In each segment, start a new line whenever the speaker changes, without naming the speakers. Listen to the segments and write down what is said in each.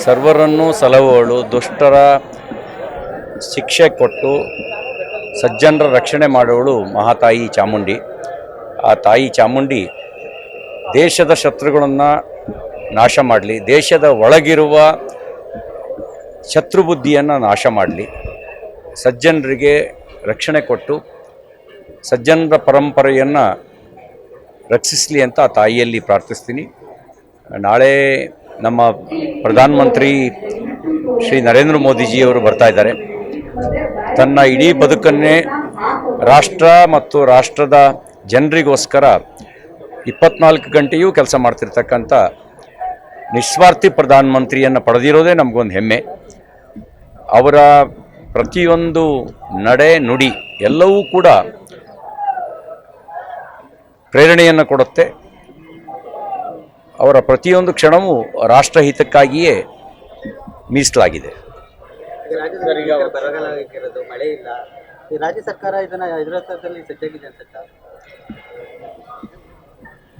ಸರ್ವರನ್ನು ಸಲಹುವಳು, ದುಷ್ಟರ ಶಿಕ್ಷೆ ಕೊಟ್ಟು ಸಜ್ಜನರ ರಕ್ಷಣೆ ಮಾಡುವಳು ಮಹಾತಾಯಿ ಚಾಮುಂಡಿ. ಆ ತಾಯಿ ಚಾಮುಂಡಿ ದೇಶದ ಶತ್ರುಗಳನ್ನು ನಾಶ ಮಾಡಲಿ, ದೇಶದ ಒಳಗಿರುವ ಶತ್ರುಬುದ್ಧಿಯನ್ನು ನಾಶ ಮಾಡಲಿ, ಸಜ್ಜನರಿಗೆ ರಕ್ಷಣೆ ಕೊಟ್ಟು ಸಜ್ಜನರ ಪರಂಪರೆಯನ್ನು ರಕ್ಷಿಸಲಿ ಅಂತ ಆ ತಾಯಿಯಲ್ಲಿ ಪ್ರಾರ್ಥಿಸ್ತೀನಿ. ನಾಳೆ ನಮ್ಮ ಪ್ರಧಾನಮಂತ್ರಿ ಶ್ರೀ ನರೇಂದ್ರ ಮೋದಿಜಿಯವರು ಬರ್ತಾ ಇದ್ದಾರೆ. ತನ್ನ ಇಡೀ ಬದುಕನ್ನೇ ರಾಷ್ಟ್ರ ಮತ್ತು ರಾಷ್ಟ್ರದ ಜನರಿಗೋಸ್ಕರ 24 ಗಂಟೆಯೂ ಕೆಲಸ ಮಾಡ್ತಿರ್ತಕ್ಕಂಥ ನಿಸ್ವಾರ್ಥಿ ಪ್ರಧಾನಮಂತ್ರಿಯನ್ನು ಪಡೆದಿರೋದೇ ನಮಗೊಂದು ಹೆಮ್ಮೆ. ಅವರ ಪ್ರತಿಯೊಂದು ನಡೆ ನುಡಿ ಎಲ್ಲವೂ ಕೂಡ ಪ್ರೇರಣೆಯನ್ನು ಕೊಡುತ್ತೆ. ಅವರ ಪ್ರತಿಯೊಂದು ಕ್ಷಣವೂ ರಾಷ್ಟ್ರಹಿತಕ್ಕಾಗಿಯೇ ಮೀಸಲಾಗಿದೆ.
ಮಳೆ ಇಲ್ಲ, ರಾಜ್ಯ ಸರ್ಕಾರ ಇದನ್ನ ಎದುರಿಸೋದ್ರಲ್ಲಿ ಸಜ್ಜಾಗಿದೆ ಅನ್ಸುತ್ತಾ?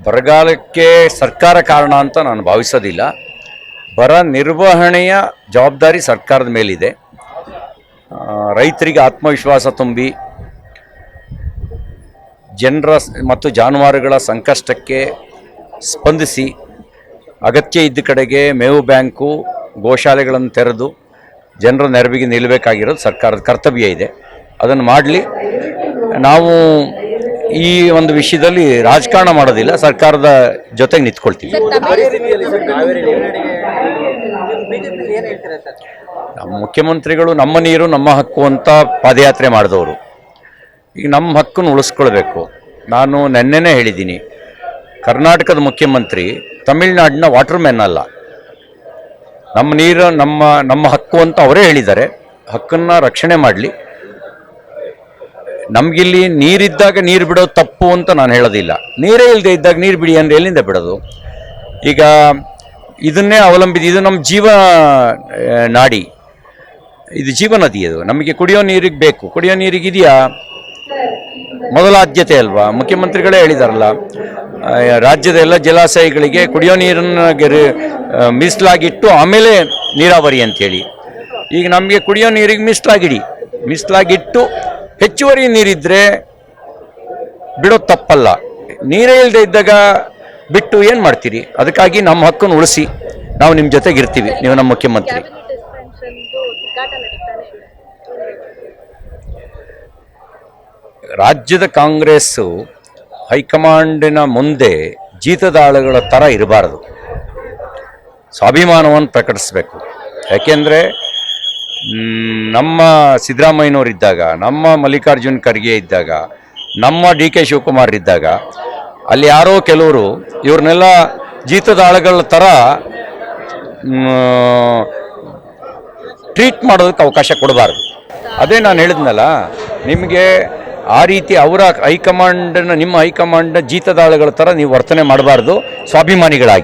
ಬರಗಾಲಕ್ಕೆ ಸರ್ಕಾರ ಕಾರಣ ಅಂತ ನಾನು ಭಾವಿಸೋದಿಲ್ಲ. ಬರ ನಿರ್ವಹಣೆಯ ಜವಾಬ್ದಾರಿ ಸರ್ಕಾರದ ಮೇಲಿದೆ. ರೈತರಿಗೆ ಆತ್ಮವಿಶ್ವಾಸ ತುಂಬಿ ಜನರ ಮತ್ತು ಜಾನುವಾರುಗಳ ಸಂಕಷ್ಟಕ್ಕೆ ಸ್ಪಂದಿಸಿ ಅಗತ್ಯ ಇದ್ದ ಕಡೆಗೆ ಮೇವು ಬ್ಯಾಂಕು, ಗೋಶಾಲೆಗಳನ್ನು ತೆರೆದು ಜನರ ನೆರವಿಗೆ ನಿಲ್ಲಬೇಕಾಗಿರೋದು ಸರ್ಕಾರದ ಕರ್ತವ್ಯ ಇದೆ. ಅದನ್ನು ಮಾಡಲಿ. ನಾವು ಈ ಒಂದು ವಿಷಯದಲ್ಲಿ ರಾಜಕಾರಣ ಮಾಡೋದಿಲ್ಲ, ಸರ್ಕಾರದ ಜೊತೆಗೆ ನಿಂತ್ಕೊಳ್ತೀವಿ. ನಮ್ಮ ಮುಖ್ಯಮಂತ್ರಿಗಳು ನಮ್ಮ ನೀರು ನಮ್ಮ ಹಕ್ಕು ಅಂತ ಪಾದಯಾತ್ರೆ ಮಾಡಿದವರು. ಈಗ ನಮ್ಮ ಹಕ್ಕನ್ನು ಉಳಿಸ್ಕೊಳ್ಬೇಕು. ನಾನು ನೆನ್ನೆನೇ ಹೇಳಿದ್ದೀನಿ, ಕರ್ನಾಟಕದ ಮುಖ್ಯಮಂತ್ರಿ ತಮಿಳ್ನಾಡಿನ ವಾಟರ್ ಮ್ಯಾನ್ ಅಲ್ಲ. ನಮ್ಮ ನೀರು ನಮ್ಮ ಹಕ್ಕು ಅಂತ ಅವರೇ ಹೇಳಿದ್ದಾರೆ. ಹಕ್ಕನ್ನು ರಕ್ಷಣೆ ಮಾಡಲಿ. ನಮಗಿಲ್ಲಿ ನೀರಿದ್ದಾಗ ನೀರು ಬಿಡೋದು ತಪ್ಪು ಅಂತ ನಾನು ಹೇಳೋದಿಲ್ಲ. ನೀರೇ ಇಲ್ಲದೆ ಇದ್ದಾಗ ನೀರು ಬಿಡಿ ಅಂದರೆ ಎಲ್ಲಿಂದ ಬಿಡೋದು? ಈಗ ಇದನ್ನೇ ಅವಲಂಬಿಸಿ, ಇದು ನಮ್ಮ ಜೀವ ನಾಡಿ, ಇದು ಜೀವನದಿ. ಅದು ನಮಗೆ ಕುಡಿಯೋ ನೀರಿಗೆ ಬೇಕು. ಕುಡಿಯೋ ನೀರಿಗೆ ಇದೆಯಾ? ಮೊದಲ ಆದ್ಯತೆ ಅಲ್ವಾ? ಮುಖ್ಯಮಂತ್ರಿಗಳೇ ಹೇಳಿದಾರಲ್ಲ, ರಾಜ್ಯದ ಎಲ್ಲ ಜಲಾಶಯಗಳಿಗೆ ಕುಡಿಯೋ ನೀರನ್ನು ಮೀಸಲಾಗಿಟ್ಟು ಆಮೇಲೆ ನೀರಾವರಿ ಅಂಥೇಳಿ. ಈಗ ನಮಗೆ ಕುಡಿಯೋ ನೀರಿಗೆ ಮೀಸಲಾಗಿಟ್ಟು ಹೆಚ್ಚುವರಿ ನೀರಿದ್ದರೆ ಬಿಡೋದು ತಪ್ಪಲ್ಲ. ನೀರೇ ಇಲ್ಲದೆ ಇದ್ದಾಗ ಬಿಟ್ಟು ಏನು ಮಾಡ್ತೀರಿ? ಅದಕ್ಕಾಗಿ ನಮ್ಮ ಹಕ್ಕನ್ನು ಉಳಿಸಿ, ನಾವು ನಿಮ್ಮ ಜೊತೆಗೆ ಇರ್ತೀವಿ. ನೀವು ನಮ್ಮ ಮುಖ್ಯಮಂತ್ರಿ. ರಾಜ್ಯದ ಕಾಂಗ್ರೆಸ್ಸು ಹೈಕಮಾಂಡಿನ ಮುಂದೆ ಜೀತದಾಳುಗಳ ಥರ ಇರಬಾರದು. ಸ್ವಾಭಿಮಾನವನ್ನು ಪ್ರಕಟಿಸಬೇಕು. ಯಾಕೆಂದರೆ ನಮ್ಮ ಸಿದ್ದರಾಮಯ್ಯನವರಿದ್ದಾಗ, ನಮ್ಮ ಮಲ್ಲಿಕಾರ್ಜುನ್ ಖರ್ಗೆ ಇದ್ದಾಗ, ನಮ್ಮ DK ಶಿವಕುಮಾರ್ ಇದ್ದಾಗ ಅಲ್ಲಿ ಯಾರೋ ಕೆಲವರು ಇವ್ರನ್ನೆಲ್ಲ ಜೀತದಾಳುಗಳ ಥರ ಟ್ರೀಟ್ ಮಾಡೋದಕ್ಕೆ ಅವಕಾಶ ಕೊಡಬಾರ್ದು. ಅದೇ ನಾನು ಹೇಳಿದ್ನಲ್ಲ ನಿಮಗೆ, ಆ ರೀತಿ ಅವರ ಹೈಕಮಾಂಡನ್ನ, ನಿಮ್ಮ ಹೈಕಮಾಂಡ್ನ ಜೀತದಾಳುಗಳ ಥರ ನೀವು ವರ್ತನೆ ಮಾಡಬಾರ್ದು ಸ್ವಾಭಿಮಾನಿಗಳಾಗಿ.